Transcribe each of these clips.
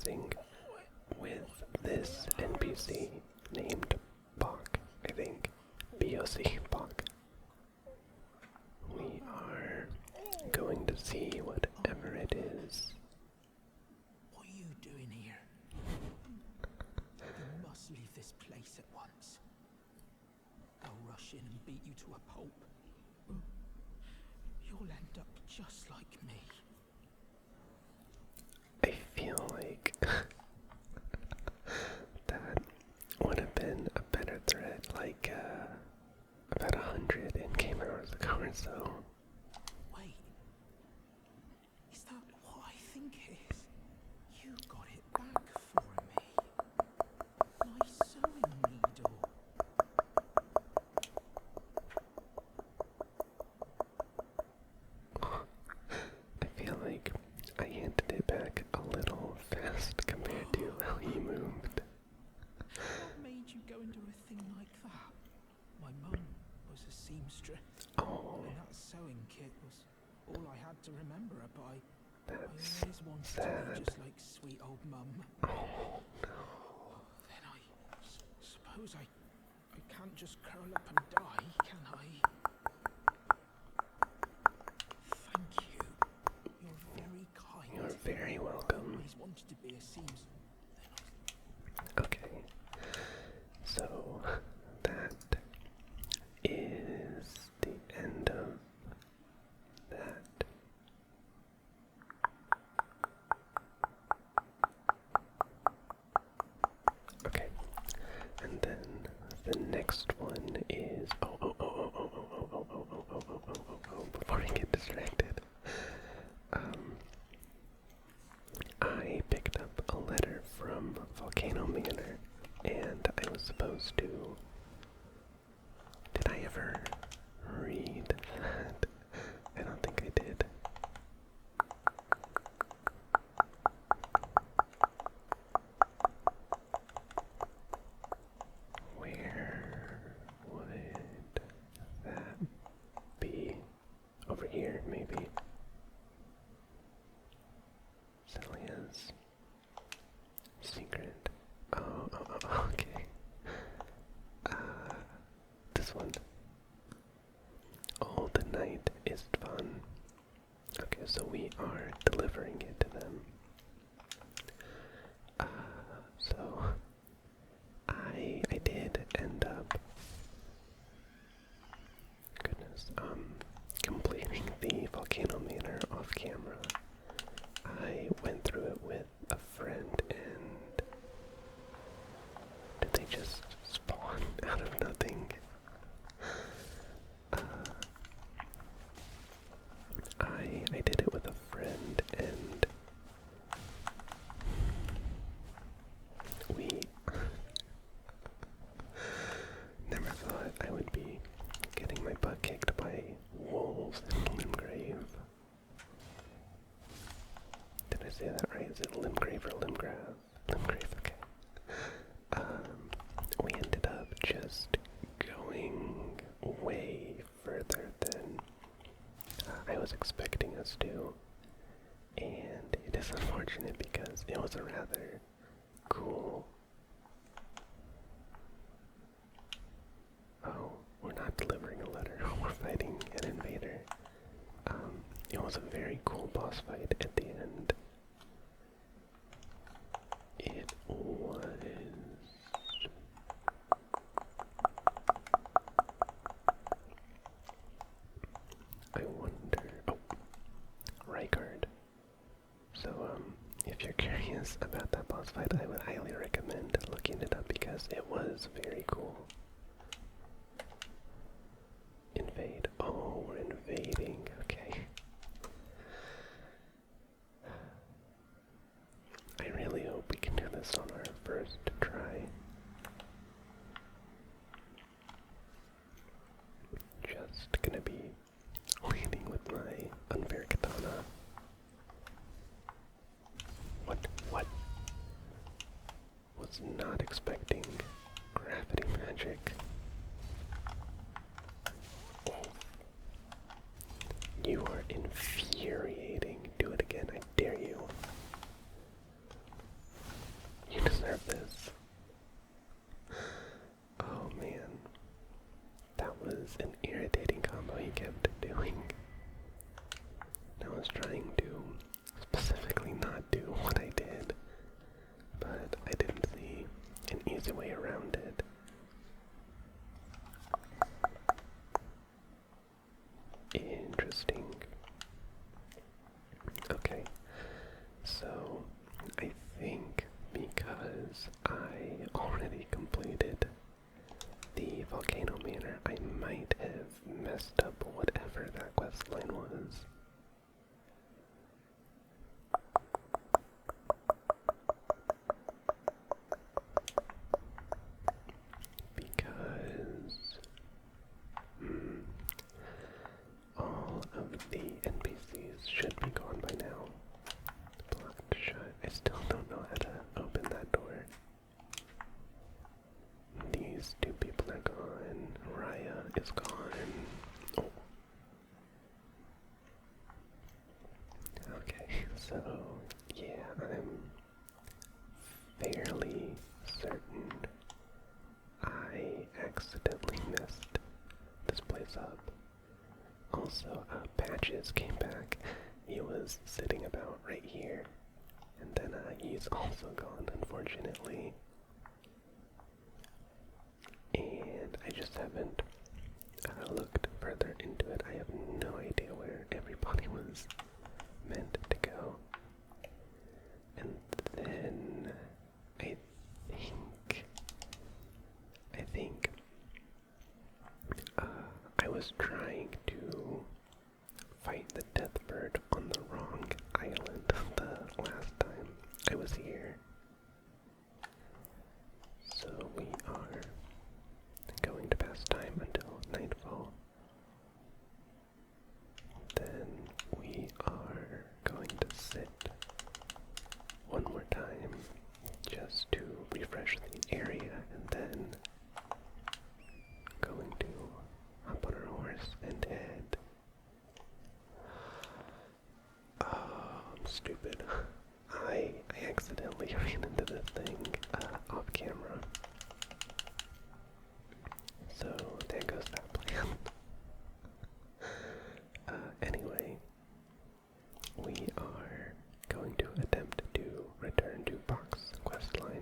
conversing with this NPC named Boc, I think. B-O-C, Boc. We are going to see whatever it is. What are you doing here? You must leave this place at once. They'll rush in and beat you to a pulp. You'll end up just like me. I feel like that would have been a better threat, like about 100 in-game hours ago or so. Wait, is that what I think it is? You got it back for me. My sewing needle. I feel like I handed it back a little fast compared to how he moved. What made you go into a thing like that? My mum was a seamstress. Oh, And that sewing kit was all I had to remember her by. I that's always wanted to sad. be just like sweet old mum. Oh, no. Then I suppose I can't just curl up and die, can I? Thank you. You're very kind. You're very I welcome. always wanted to be a seamstress. Okay, so that is the end of that. Okay, and then the next one is before I get distracted, I picked up a letter from Volcano Manor, and I was supposed to. Did I ever read that? I don't think I did. Where would that be? Over here, maybe. Celia's secret. Oh, okay. This one. Oh, the night is fun. Okay, so we are delivering it to them. So I did end up, goodness, completing the Volcano Manor off camera. I went through it with a friend, and did they just spawn out of nothing? I did it with a friend, and we never thought I would be getting my butt kicked by wolves in Limgrave. Did I say that right? Is it Limgrave or Limgrave? Limgrave, okay. We ended up just going way further than I was expecting us to, and it is unfortunate because it was a rather cool. Oh, we're not delivering a letter, we're fighting an invader. It was a very cool boss fight at the end. It was. I wonder. Oh, Rykard. So, if you're curious about that boss fight, I would highly recommend looking it up because it was very cool. Invade. Oh, we're invading. Okay. I really hope we can do this on our first try. Just gonna be leading with my unfair katana. What? Was not expecting gravity magic. Oh. You are infuriating. Do it again, I dare you. So, yeah, I'm fairly certain I accidentally messed this place up. Also, Patches came back. He was sitting about right here. And then he's also gone, unfortunately. And I just haven't looked further into it. I have no idea where everybody was meant to go. And then I think I was trying to fight the death bird on the wrong island the last time I was here. So we are going to pass time until nightfall. Then we are going to sit one more time just to refresh the area, and then going to hop on our horse and head. Oh, I'm stupid. I accidentally ran into this thing off camera. So there goes that plan. Anyway, we are going to attempt to return to Boc's questline.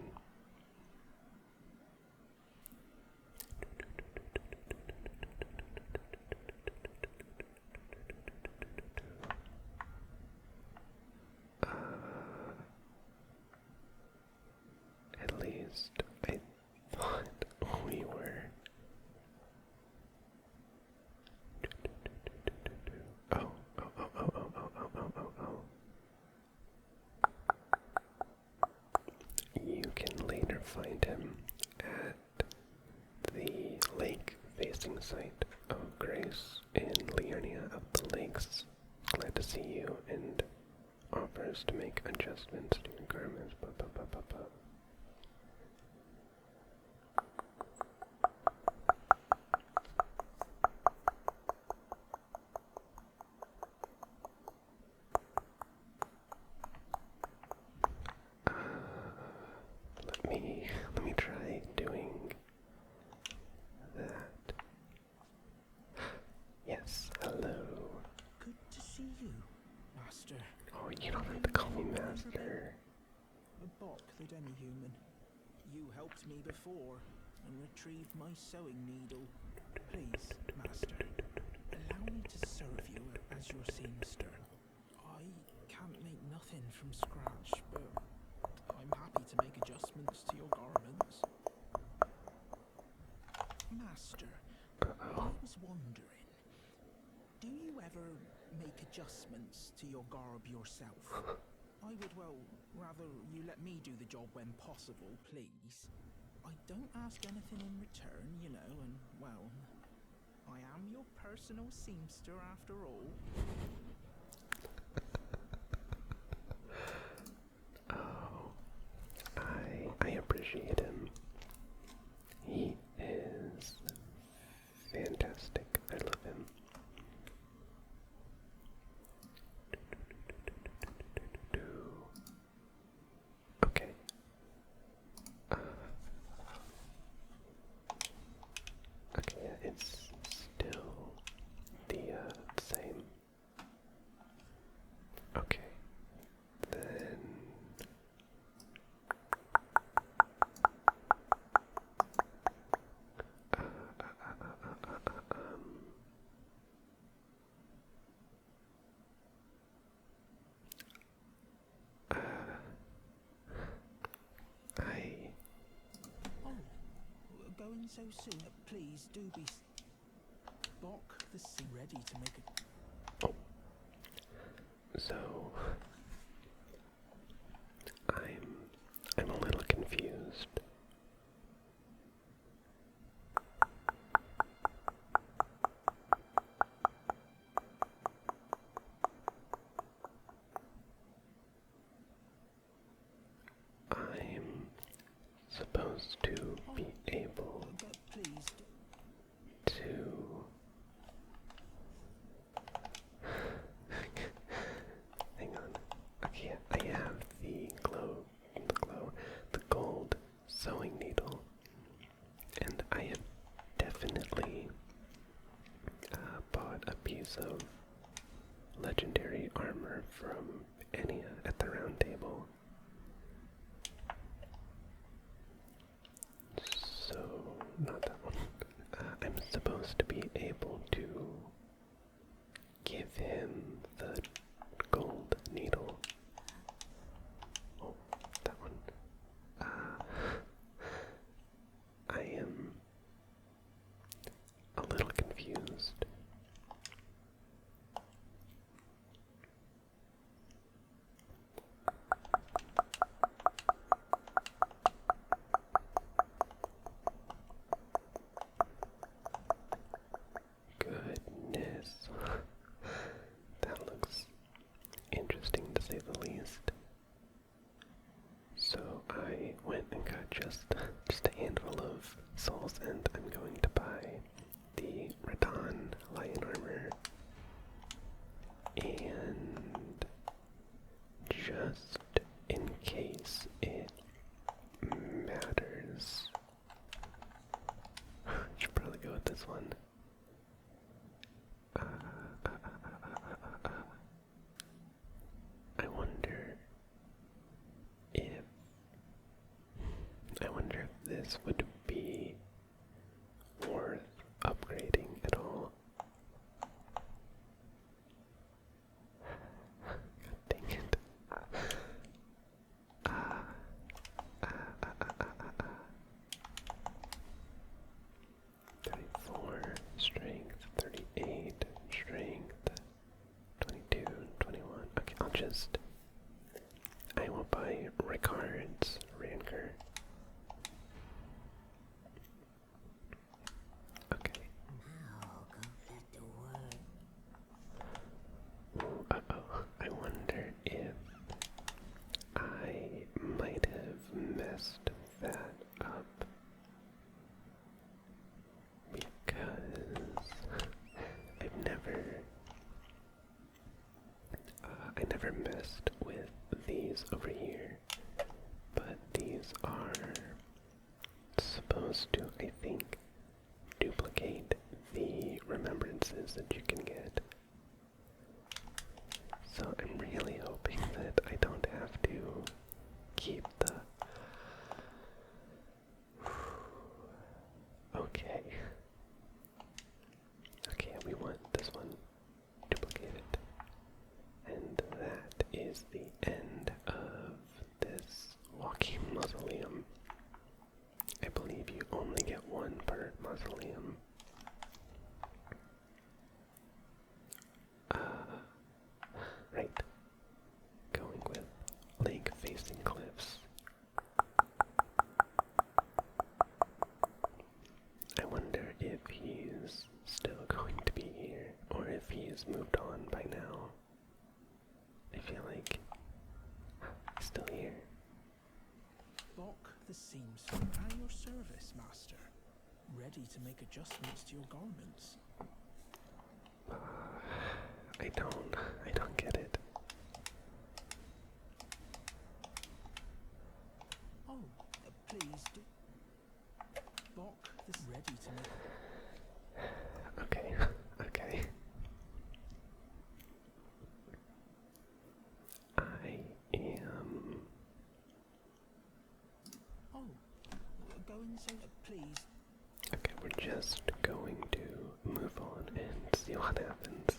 At least I thought we were. Oh. You can later find him at the lake-facing site of Grace in Liurnia of the Lakes. Glad to see you, and offers to make adjustments to your garments. Let me try doing that. Yes, hello. Good to see you, Master. Oh, you don't have to call me Master. Boc the demi-human. You helped me before and retrieved my sewing needle. Please, Master, allow me to serve you as your seamster. I can't make nothing from scratch, but I'm happy to make adjustments to your garments. Master, I was wondering, do you ever make adjustments to your garb yourself? I would, well, rather you let me do the job when possible, please. I don't ask anything in return, you know, and, well, I am your personal seamster after all. Oh, I appreciate him. He is fantastic. I love him. Okay. Okay, yeah, it's still the same. Okay. Then Oh, going so soon? Please do be... Boc the sea ready to make a... so I'm a little confused. I'm supposed to be able But please... to hang on. Okay, I have the gold sewing needle, and I have definitely bought a piece of legendary armor from Enya at the round table. So, not that one. I'm supposed to be able to give him the gold needle. Oh, that one. I am a little confused. Goodness. That looks interesting to say the least. So I went and got just a handful of souls, and I'm going to buy the Radon lion armor. And just in case it matters, should probably go with this one. I wonder if this would be worth upgrading at all. God dang it. 34 strength, 38 strength, 22, 21. Okay, I will buy Ricard's Rancor. Okay. Ooh, uh-oh. I wonder if I might have messed that up because I never messed with these over here, but these are supposed to, I think, duplicate the remembrances that you can get. So I'm really hoping that I don't have to keep the... Okay. Okay, we want this one duplicated. And that is the end of this walking mausoleum. I believe you only get one per mausoleum. Right. Going with lake-facing cliffs. I wonder if he's still going to be here, or if he's moved on by now. I feel like he's still here. Boc the Seamster at your service, Master. Ready to make adjustments to your garments. I don't get it. Oh, please do. Boc this ready to make... Okay, okay. I am... Oh, go and say please. Okay, we're just going to move on and see what happens.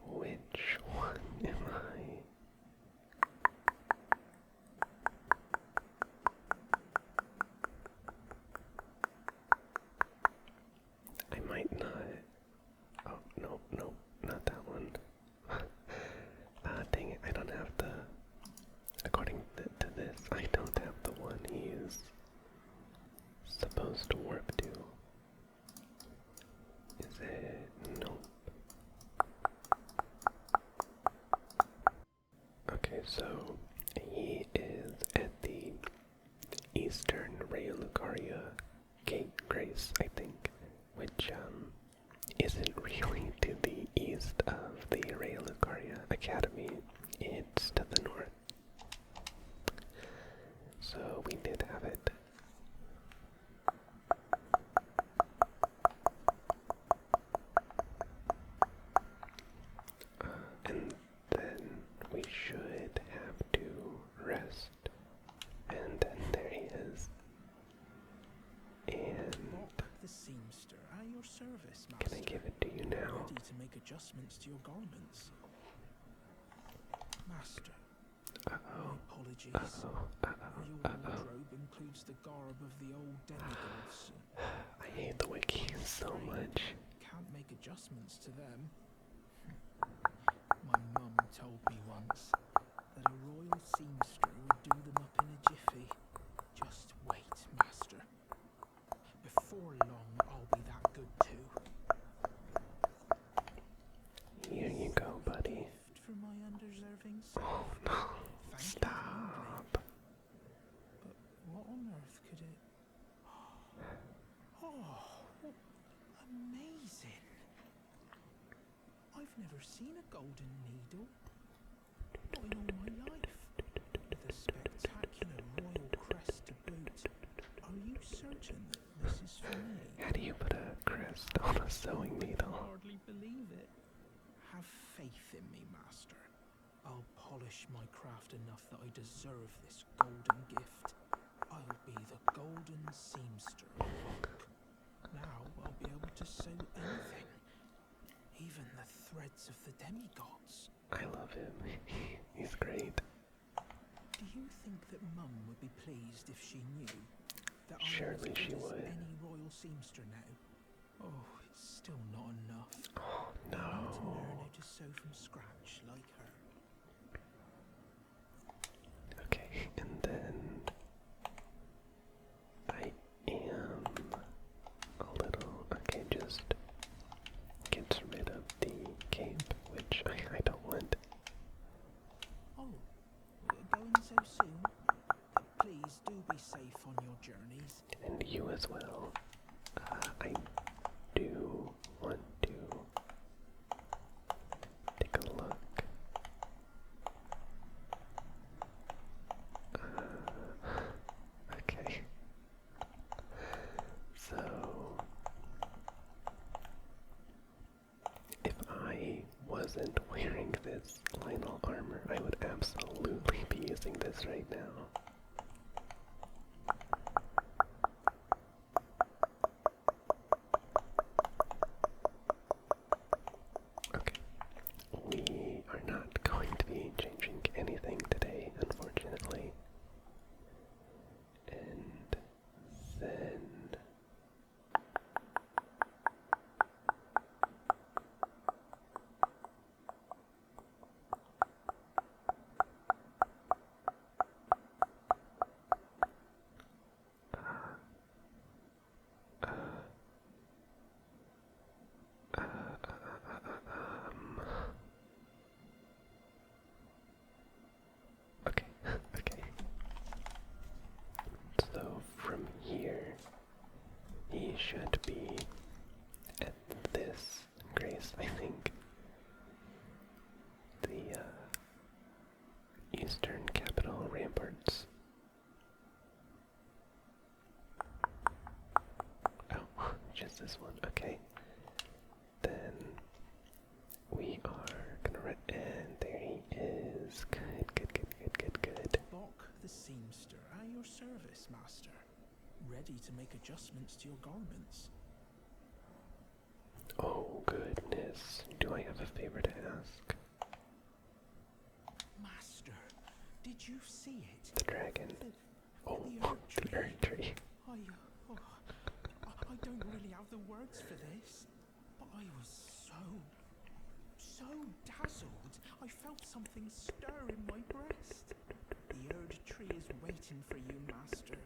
Which one am I? I might not. Oh, no, not that one. Dang it, I don't have the... According to this, I don't have the one he's supposed to warp to. Is it? Nope. Okay, so he is at the Eastern Raya Lucaria Gate Grace, I think, which isn't really to the adjustments to your garments. Master, Uh-oh. my apologies. Uh-oh. Uh-oh. Your Uh-oh. wardrobe includes the garb of the old demigods. I hate the wiki so much. Can't make adjustments to them. My mum told me once that a royal seamster would do them up in a jiffy. Just wait, master. Before long, I'll be that good too. Here you go, buddy. Gift for my undeserving Oh self. no. Thank you Stop. kindly. But what on earth could it... Oh, amazing. I've never seen a golden needle. Not in all my life. With a spectacular royal crest to boot. Are you certain that this is for me? How do you put a crest on a sewing I needle? hardly believe it. Have faith in me, master. I'll polish my craft enough that I deserve this golden gift. I'll be the golden seamster of Boc. Now I'll be able to sew anything. Even the threads of the demigods. I love him. He's great. Do you think that Mum would be pleased if she knew that I'm Surely as she good as would. any royal seamster now? Oh, it's still not enough. Oh I need to learn no. how to sew from scratch like her. Okay, and then I am a little... Okay, just get rid of the cape, which I don't want. Oh, going so soon? Please do be safe on your journeys. And you as well. I do want to take a look. Okay. So, if I wasn't wearing this Lionel armor, I would absolutely be using this right now. Okay. We are not going to be changing anything today, unfortunately. And then... Okay, okay. So from here, he should be at this grace, I think. The Eastern Capital Ramparts. Oh, just this one, okay. Then we are gonna and there he is. Good, good, good, good, good, good. Boc the seamster, at your service, master. Ready to make adjustments to your garments. Oh goodness, do I have a favor to ask? Master, did you see it? The dragon. Oh, the earth the tree. earth tree. I don't really have the words for this, but I was so dazzled. I felt something stir in my breast. The Erd tree is waiting for you, master.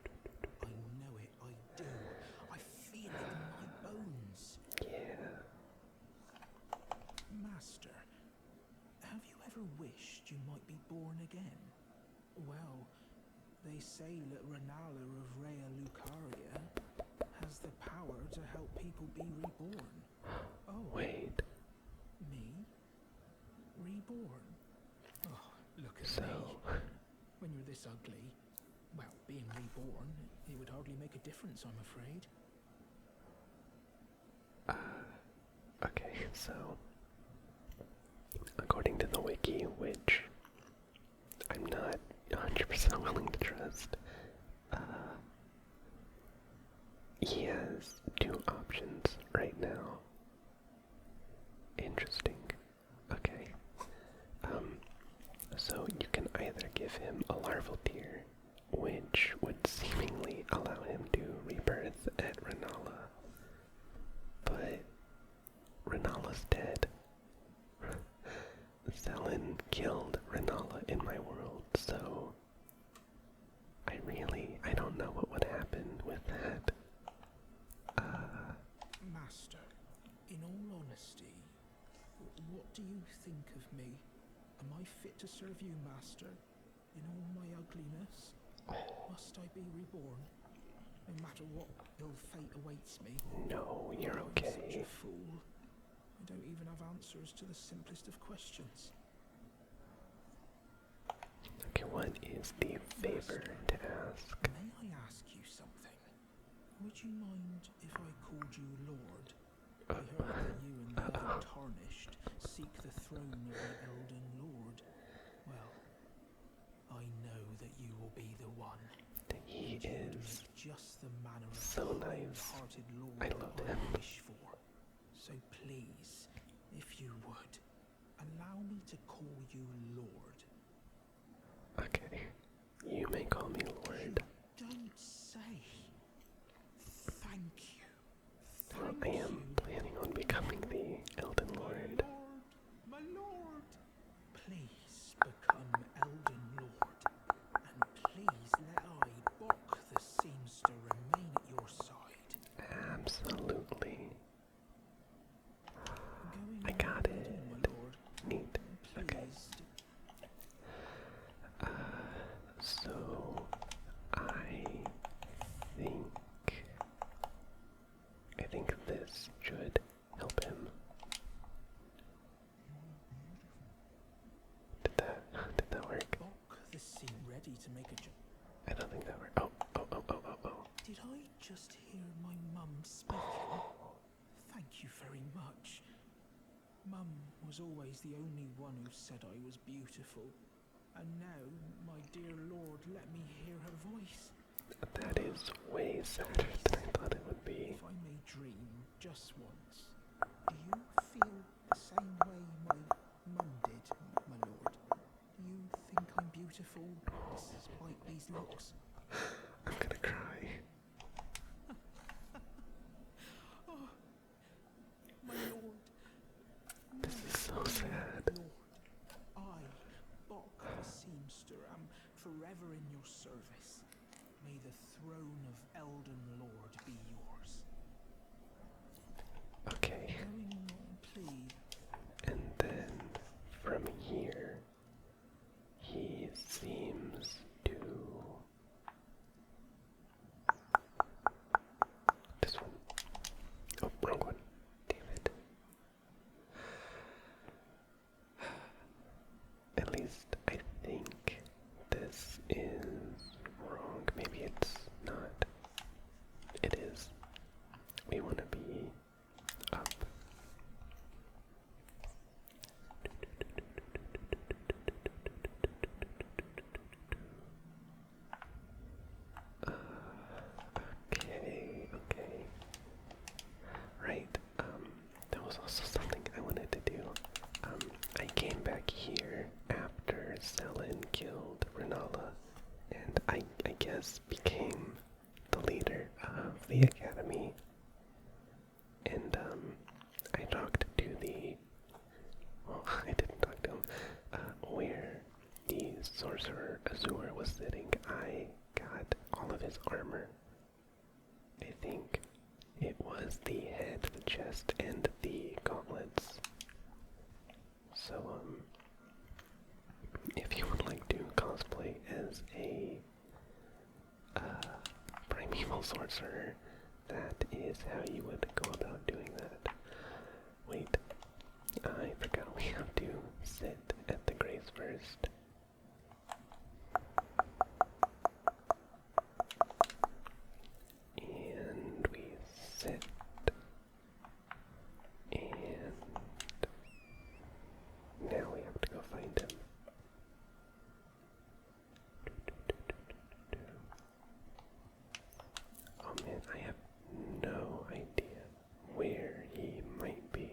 I know it, I do. I feel it in my bones. Yeah. Master, have you ever wished you might be born again? Well, they say that Renala of Rea Lucaria has the power to help people be reborn. Oh, Wait. me? Reborn? Oh, look at So, me. When you're this ugly, well, being reborn, it would hardly make a difference, I'm afraid. okay, so according to the wiki, which I'm not 100% willing to trust, he has two options right now. Interesting. What do you think of me? Am I fit to serve you, master? In all my ugliness? Must I be reborn? No matter what ill fate awaits me. No, you're I'm such okay. a fool. I don't even have answers to the simplest of questions. Okay, what is the favor to ask? May I ask you something? Would you mind if I called you Lord? I heard that you and the Untarnished seek the throne of the Elden Lord. Well, I know that you will be the one. He is Just the manner of so nice. hearted Lord I love him. wish for. So please, if you would, allow me to call you Lord. Okay, you may call me Lord. Don't say. Thank you. Well, I am planning on becoming the Elden Lord. My lord. Please become Elden Lord, and please let I, Boc the Seamster, remain at your side. Absolutely. Going I got already, it. my lord. Neat. Okay. Please. So I think this should help him. Did that work? Boc the Sea ready to make a I don't think that worked. Oh. Did I just hear my mum speaking? Thank you very much. Mum was always the only one who said I was beautiful. And now, my dear Lord, let me hear her voice. That is way sadder than I thought it would be. If I may dream just once, do you feel the same way my mum did, my lord? Do you think I'm beautiful despite these looks? I'm gonna cry. Oh, my lord. This is so sad. Lord, I, Boc the Seamster, am forever in your service. May the throne of Elden Lord be yours. Okay, Going on, please. and then from here, he seems to... This one. Oh, wrong one. Damn it. At least I think this is wrong. Maybe it's not. It is. We want to be up. Okay. Right, that was also something I wanted to do. I came back here after Selin killed Renala, and I guess became the leader of the academy. And, I talked to well, I didn't talk to him, where the sorcerer Azur was sitting. I got all of his armor. I think it was the head, the chest, and the gauntlets. So, if you would like to cosplay as a primeval sorcerer, that is how you would go about doing that. Wait, I forgot we have to sit at the grace first. And we sit. And now we have to go find him. Oh man, I have no idea where he might be.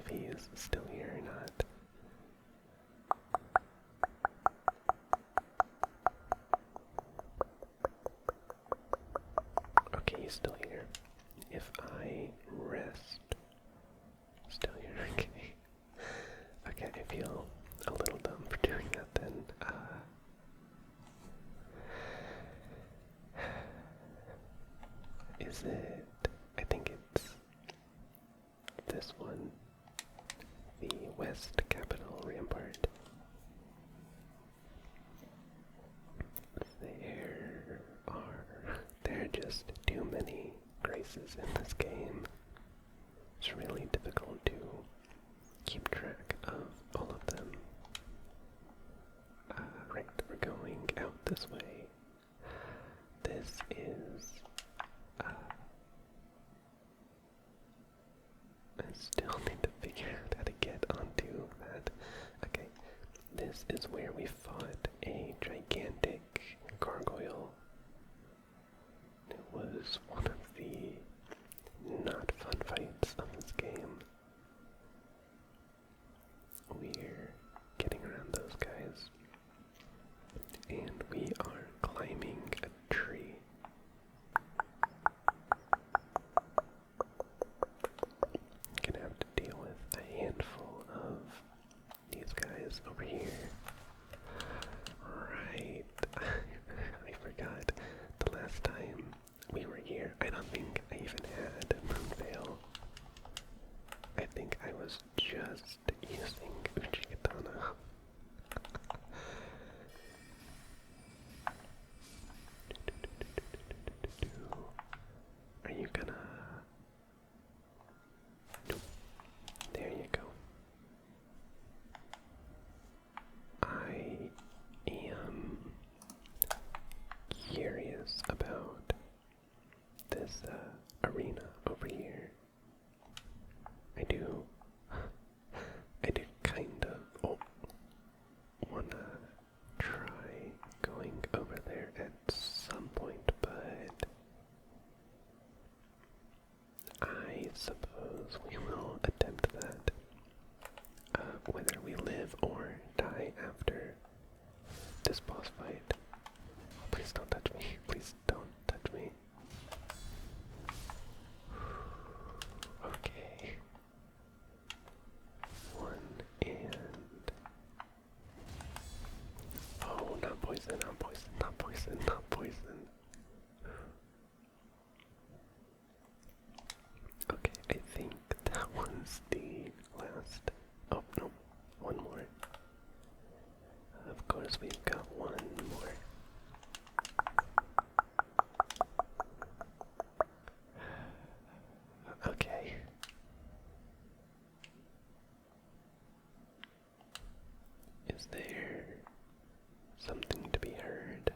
if he's still here or not. Okay, he's still here. If I rest, still here. Okay. Okay, I feel a little dumb for doing that then. Is it? I think it's this one. The West Capital Rampart. There are just too many graces in this game. It's really difficult to keep track of all of them. Right, we're going out this way. This is I still need to figure out how to get onto that. Okay, this is where we fought a gigantic gargoyle. It was one of the not fun fights of this game. We're getting around those guys. And we are climbing a tree. Gonna have to deal with a handful of these guys over here. Right. I forgot the last time we were here. I don't think I even had Moonveil. I think I was just using Uchigatana. Are you gonna... Nope. There you go. I am curious about this arena over here. I do kind of wanna try going over there at some point, but I suppose we will attempt that, whether we live or die after this boss fight. Please don't touch me. Please don't touch me. Okay. One and... Oh, not poison, not poison, not poison, not poison. Okay, I think that was the last. Oh, no, one more. Of course, we've got one more. Okay. Is there something to be heard?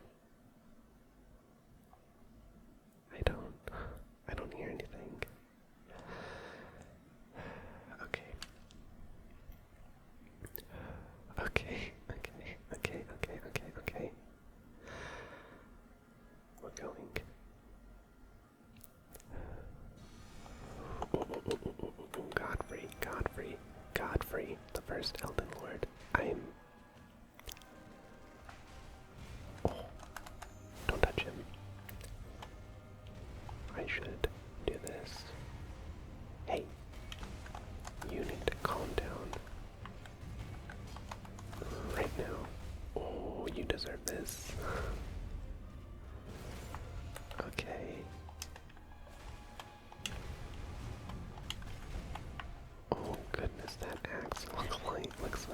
I don't hear anything. Okay. Okay. We're going. Godfrey, the first Elden Lord. Oh, don't touch him. I should do this. Hey, you need to calm down. Right now. Oh, you deserve this. Okay. Oh goodness, that axe looks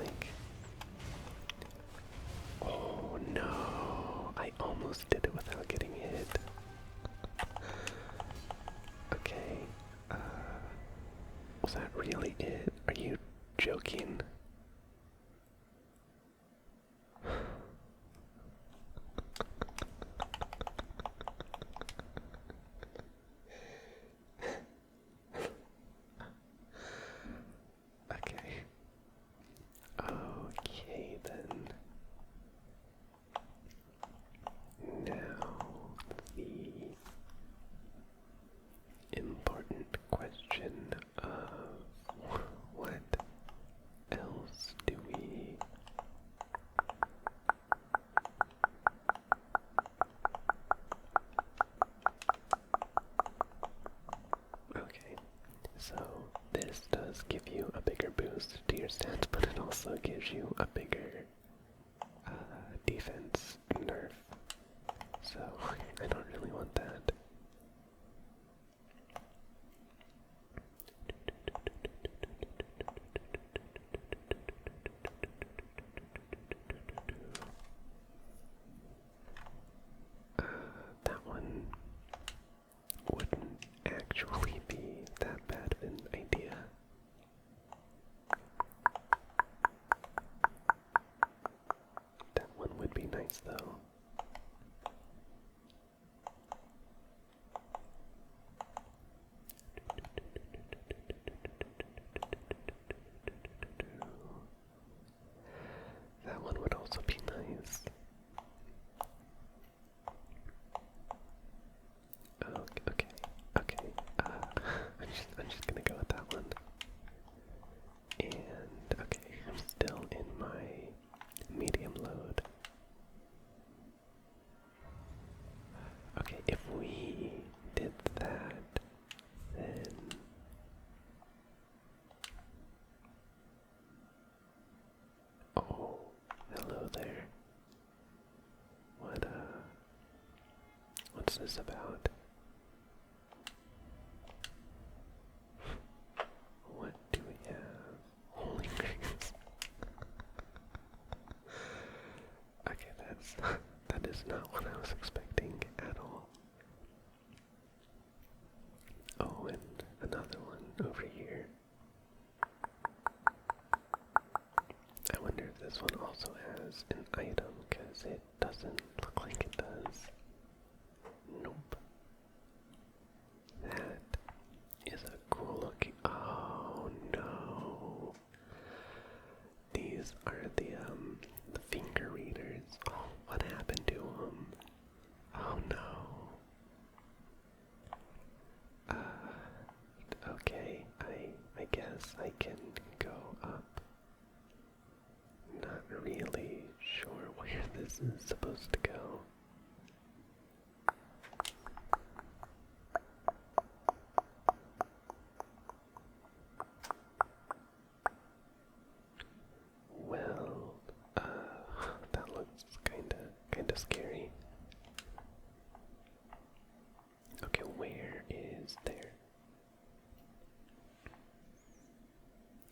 also gives you a bigger defense nerf. So I don't really want that. That one wouldn't actually be that bad of an idea. That one would be nice though. That one would also be nice. Okay. I'm just gonna go with that one. And okay, I'm still in my medium load. Okay, if we did that, then oh, hello there. What's this about? What do we have? Holy grace. Okay, that is not what I was expecting at all. Oh, and another one over here. I wonder if this one also has an item, because it doesn't look like it does. Nope. That is a cool looking. Oh no. These are the finger readers. Oh, what happened to them? Oh no. Okay, I guess I can go up. Not really sure where this is supposed to go. Well, that looks kinda scary. Okay, where is there?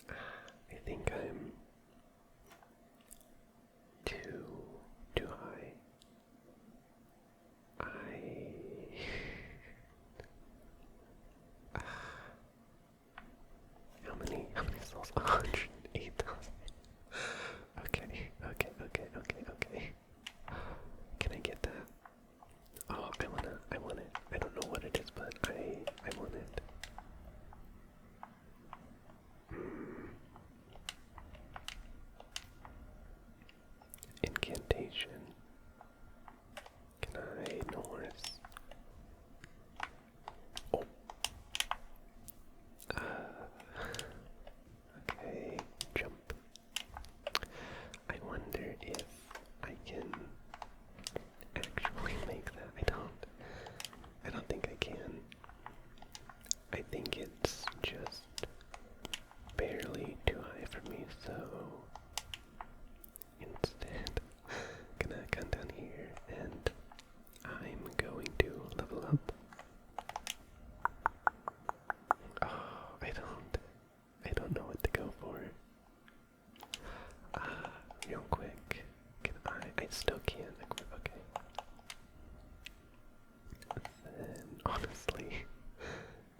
I think I'm too high. How many souls? 108,000. Okay. Can I get that? Oh, I want it. I don't know what it is, but I want it. Incantation. Can I Norse? Oh. Okay, jump. I wonder if I can actually make that. I don't think I can. I think it's just barely too high for me, so instead, gonna come down here and I'm going to level up. Oh, I don't know what to go for. Real quick, I still can't equip, okay. Then, honestly,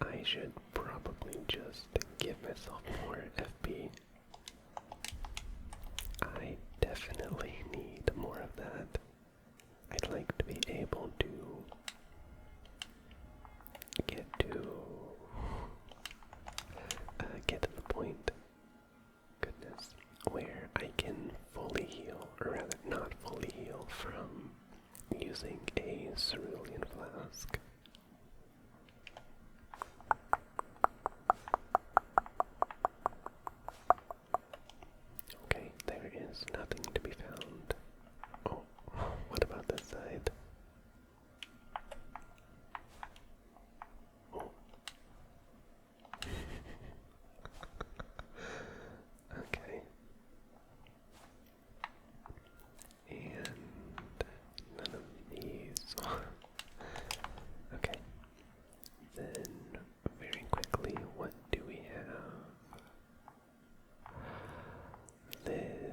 I should probably just give myself more FP. I definitely need more of that. I'd like to be able to get to the point, goodness, where I can fully heal, or rather not fully heal, from using a cerulean flask. Okay, there is nothing to be found. Oh, what about this side? Oh. Okay.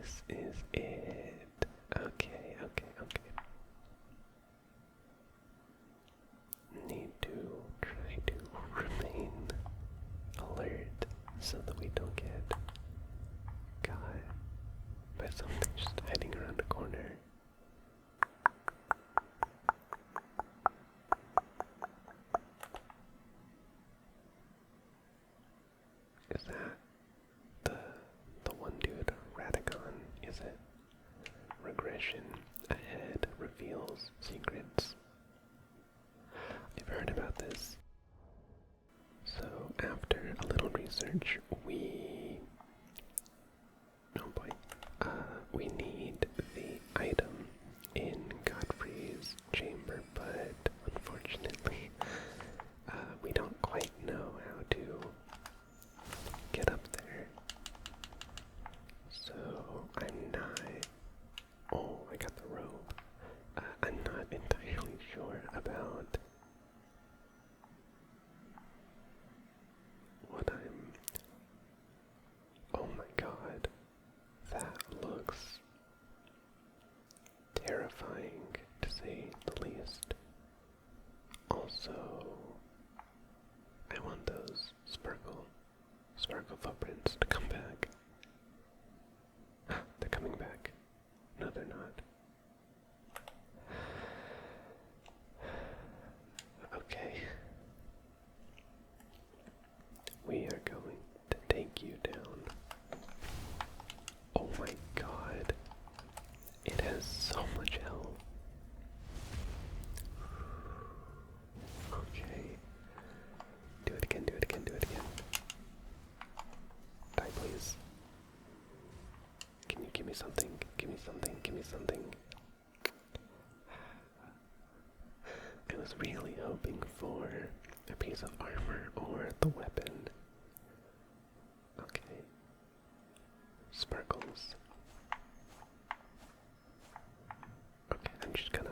this is it. Okay, okay, okay. Need to try to remain alert so that we don't get got by something just hiding around the corner. Is that the one dude, Radagon, is it? Regression ahead reveals secrets. I've heard about this. So after a little research, we need the item in Godfrey's chamber, but unfortunately, we don't quite know how to get up there. So I'm not. Oh, I got the robe. I'm not entirely sure about what I'm. Oh my god. That looks terrifying, to say the least. Also, I want those sparkle footprints to come back. They're coming back. No, they're not. Okay. We are going to take you down. Oh my god. It has so much health. Okay. Do it again, do it again, do it again. Die, please. Can you give me something? Give me something, give me something. I was really hoping for a piece of armor or the weapon. Okay. Sparkles. Okay, I'm just gonna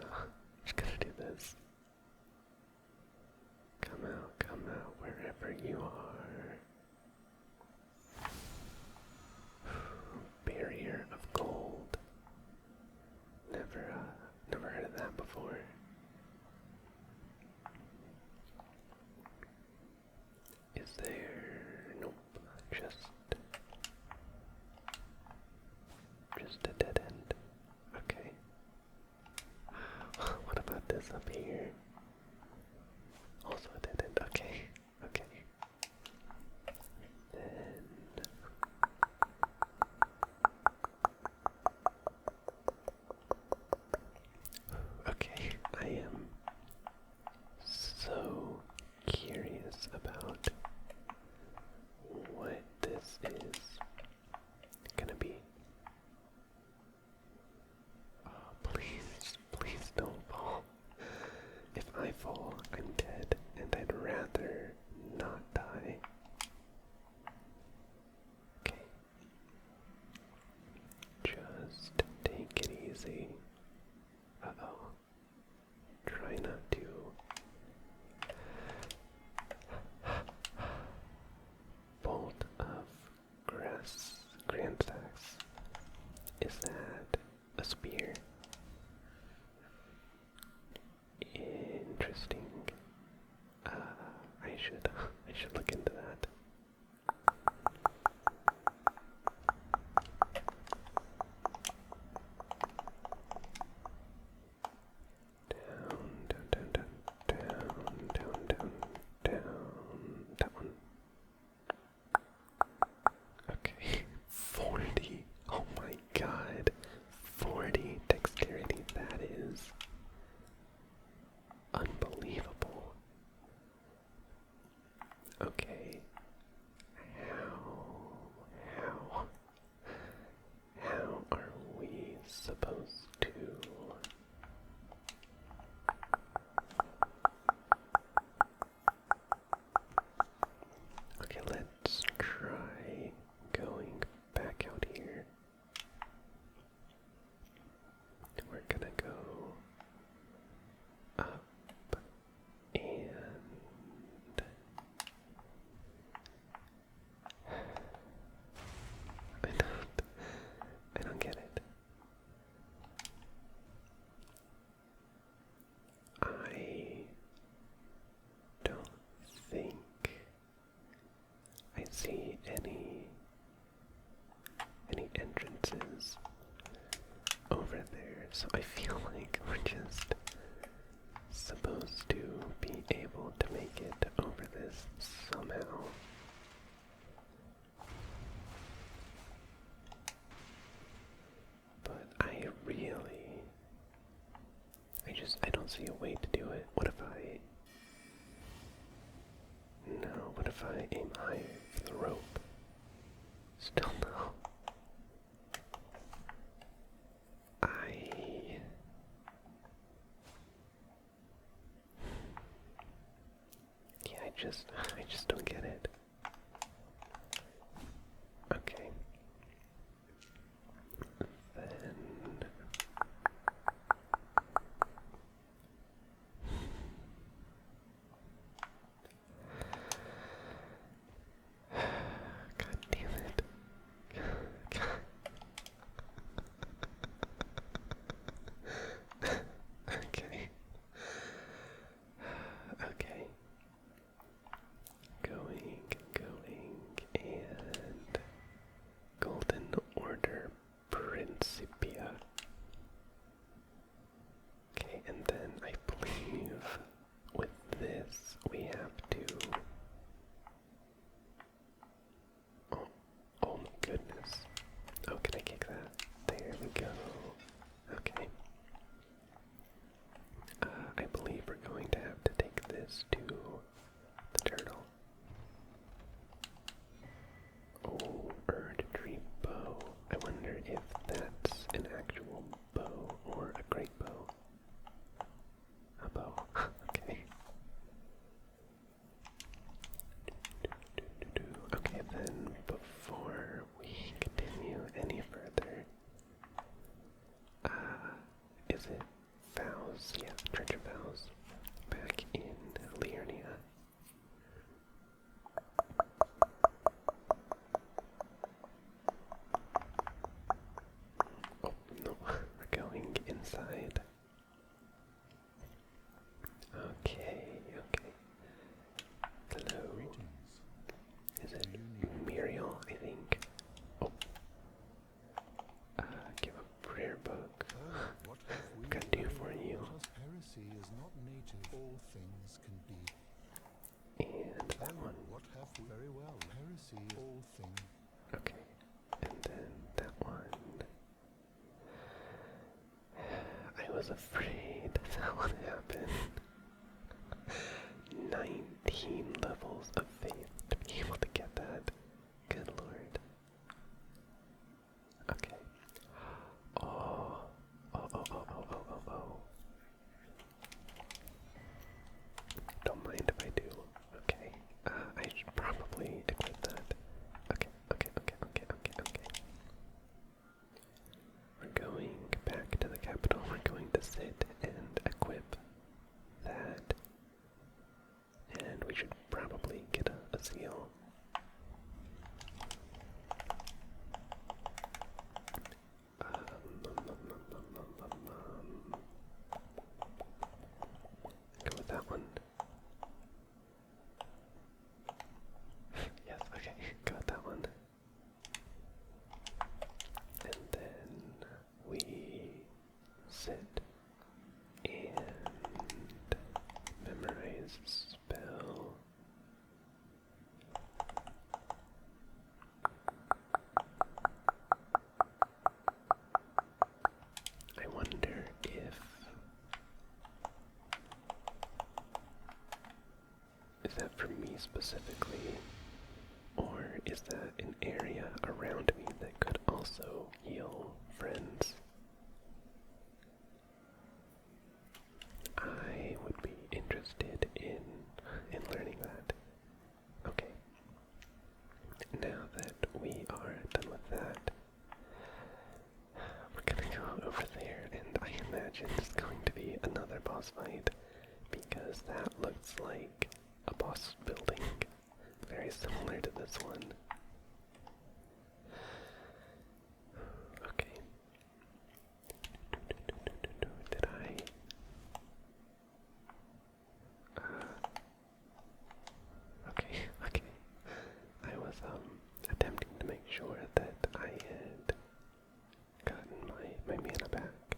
do this. Come out, wherever you are. Barrier of gold. Never heard of that before. Is there? Nope. Just So I feel like we're just supposed to be able to make it over this somehow. But I don't see a way to do it. What if I aim higher for the rope? Still no. I just don't get it. Okay. Then God damn it. Okay. Okay. Going, and Golden Order Principia. Okay, and then I believe with this we have to. Oh my goodness. Oh, can I kick that? There we go. Okay. I believe we're going to have to take this to the turtle. Oh, Erd-tree bow. I wonder if that's an actual bow or a great bow. A bow. Okay. Okay, then before we continue any further, is it vows? Yeah, treasure vows. Back in Liurnia. Oh, no, we're going inside. Okay. Hello. Is it Muriel, I think? Oh. Give a prayer book. What have we Can do for you. heresy is not native. All things can be. And that one. What have we? Very well. Heresy is all things. Okay. And then that one. I was afraid that would happen. 19 levels of faith to be able to get that. Good lord. Okay. Oh. Don't mind if I do. Okay. I should probably equip that. Okay. We're going back to the capital. We're going to sit and equip that. And we should probably get a seal. Go with that one. Yes, okay, go with that one. And then we sit and memorize spell. I wonder if is that for me specifically, or is that an area around me that could also heal friends? I would be interested in learning that. Okay. Now that we are done with that, we're gonna go over there, and I imagine it's going to be another boss fight, because that looks like a boss building, very similar to this one. Okay. Did I? Okay. I was attempting to make sure that I had gotten my mana back.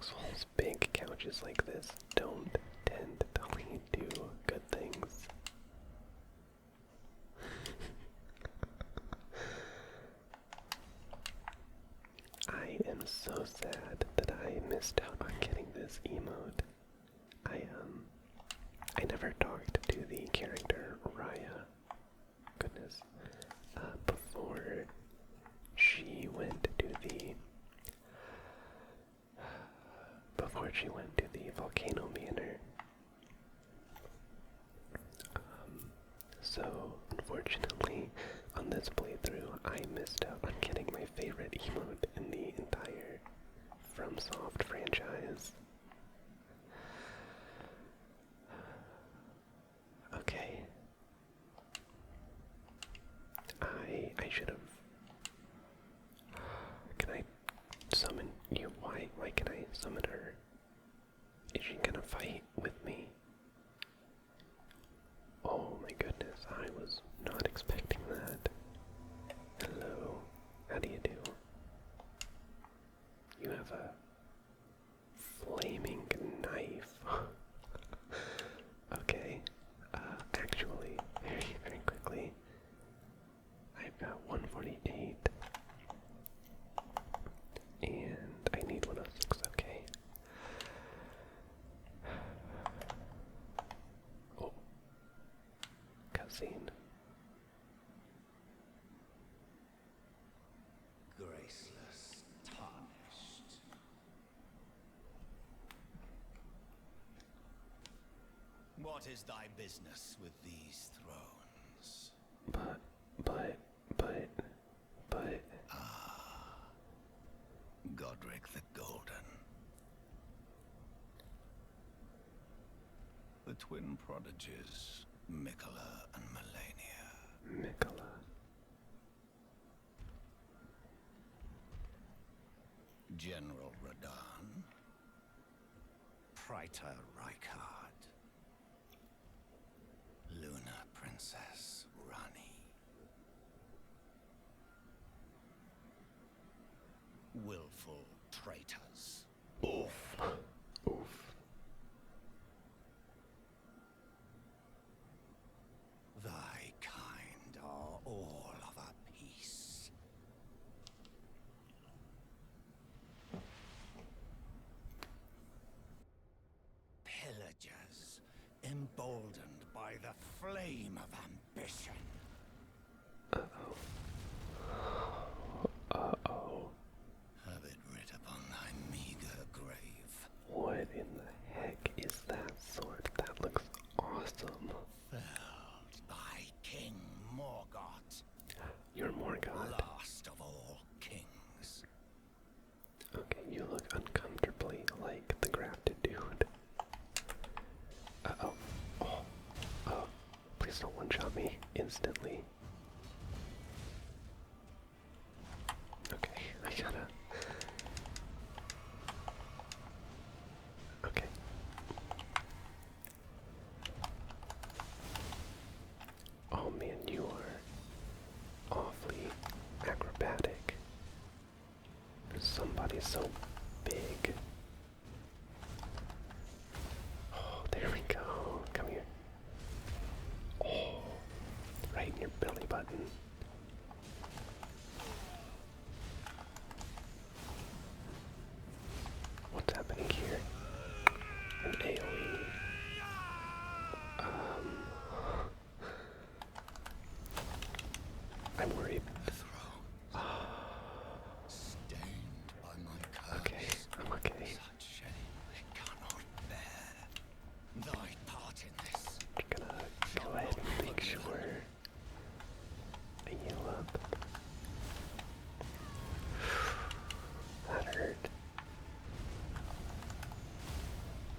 Dark Souls, big couches like this don't tend to lead to good things. I am so sad that I missed out on getting this emote. I never talked to the character Raya. Goodness. Before she went to the volcano manor. So unfortunately, on this playthrough, I missed out on getting my favorite emote in the entire FromSoft franchise. Okay. I should have. Can I summon you? Why can I summon her? Is she gonna fight with me? Oh my goodness, I was not expecting that. Hello, how do you do? You have a flaming knife. Okay, actually, very quickly, I've got 148, and I need 106, okay. Oh, cutscene. Graceless, tarnished. What is thy business with these thrones? But. Godric the Golden. The twin prodigies, Mikola and Melania. Mikola. General Radahn. Praetor Rykard. Luna Princess Rani. Willful traitors. Oof. Oof. Thy kind are all of a piece. Pillagers, emboldened by the flame of ambition. Uh-oh. Uh-oh. Have it writ upon thy meager grave. What in the heck is that sword? That looks awesome. Felled by King Morgott, You're Morgott. last of all kings. Okay, you look uncomfortably like the grafted dude. Uh-oh. Oh. Please don't one-shot me instantly. Okay, I gotta... Okay. Oh man, you are awfully acrobatic. Somebody so big. Oh, there we go. Come here. Oh, right in your belly button. What's happening here? An AoE. I'm worried. Stained by my curse. Okay, I'm okay. Such shame I cannot bear. Thy part in this. Just gonna go ahead and make sure I heal up. That hurt.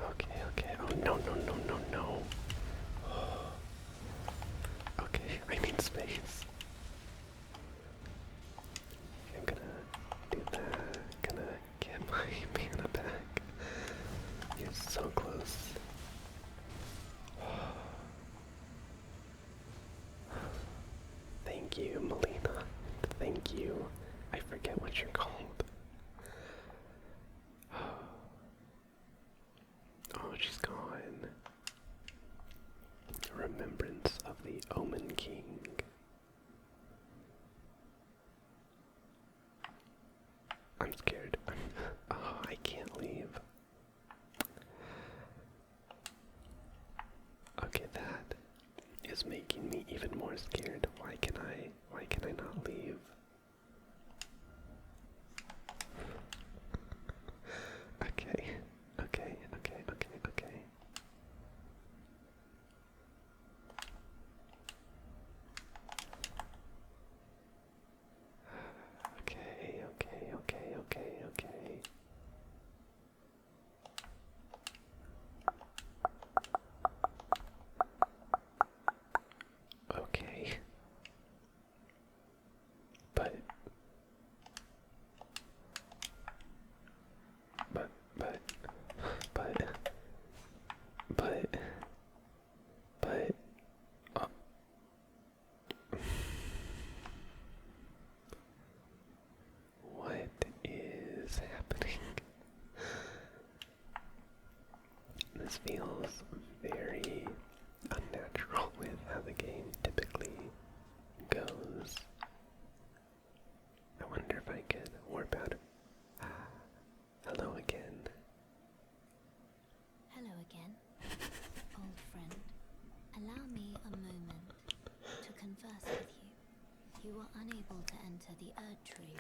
Okay. Oh, no. Okay, I need space. I'm gonna do that. Gonna get my mana back. You're so close. Thank you, Melina. Thank you. I forget what you're called. is making me even more scared. Why can I not leave? Okay, okay, okay, okay, okay. Okay, okay, okay, okay, okay. Okay. But but but but but but uh, what is happening? This feels very unnatural with how the game typically goes. I wonder if I could warp out. Hello again. Hello again, old friend. Allow me a moment to converse with you. You were unable to enter the Erd Tree.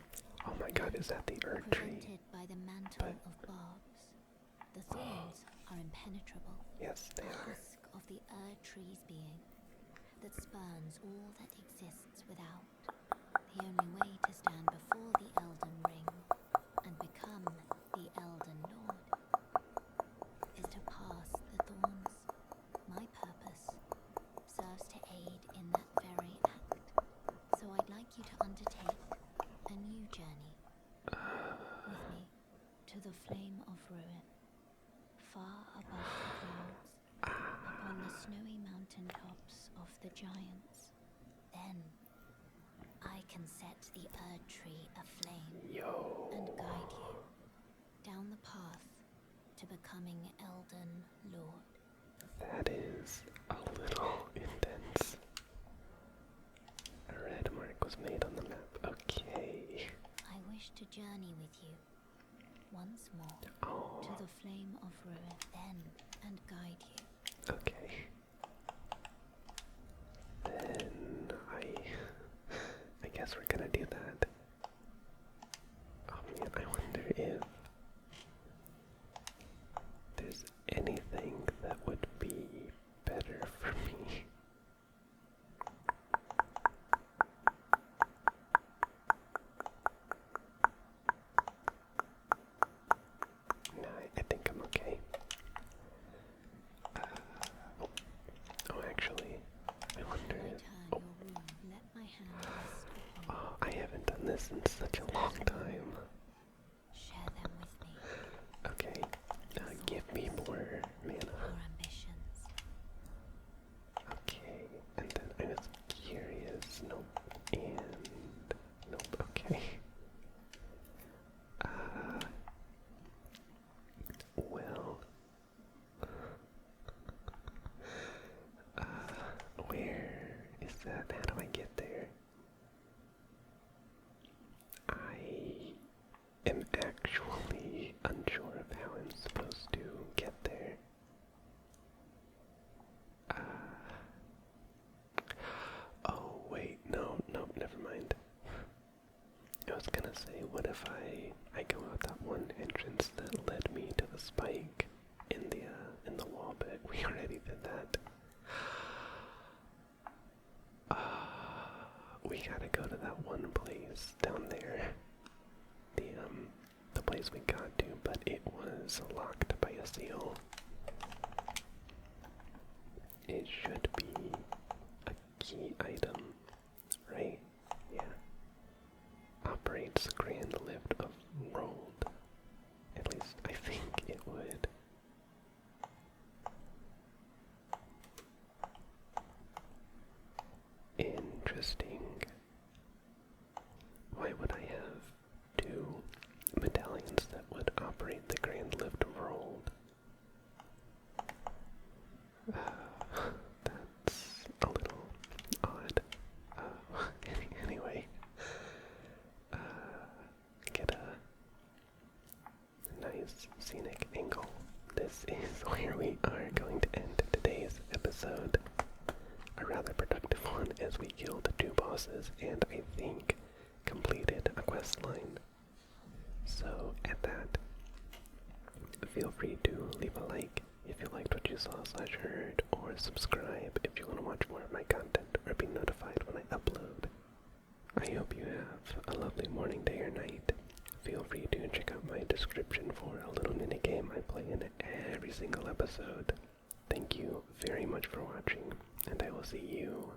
Oh my god, is that the Erd Tree? Prevented by the mantle of barbs. The thorns are impenetrable. Yes, they The are. husk of the Erd Tree's being that spurns all that exists without. The only way to stand before the Elden Ring and become the Elden Lord is to pass the thorns. My purpose serves to aid in that very act. So I'd like you to undertake a new journey with me to the Flame of Ruin, far above the clouds, upon the snowy mountain tops of the giants. Then I can set the Erd Tree aflame Yo. and guide you down the path to becoming Elden Lord. That is a little intense. A red mark was made on the map. Okay. I wish to journey with you once more Oh, to the Flame of Ruin, then and guide you. okay. Then I guess we're gonna do that. Oh man, I wonder if there's anything that would be better for me. No, I think I'm okay. Oh, actually, I wonder When I if... turn Oh, your wound, let my hand rest upon oh, I haven't done this in such a long time. you. Share them with me, Okay, give me more mana. your ambitions. Okay, and then I was curious. Nope, and nope. Okay. Well, where is that? How do I get there? I am actually unsure of how I'm supposed to get there. Oh, wait, no, never mind. I was gonna say, what if I go out that one entrance that led me to the spike in the wall, but we already did that. We gotta go to that one place down there. The place we got to, but it was locked by a seal. It should be a key item, right? Yeah. Operates grand lift of rolled. At least I think it would. Interesting. Why would I have two medallions that would operate the grand lift of rolled? That's a little odd. Anyway, get a nice scenic angle. This is where we are going to end today's episode. Or rather, bosses, and I think completed a quest line. So at that, feel free to leave a like if you liked what you saw/heard, or subscribe if you want to watch more of my content or be notified when I upload. I hope you have a lovely morning, day, or night. Feel free to check out my description for a little mini game I play in every single episode. Thank you very much for watching, and I will see you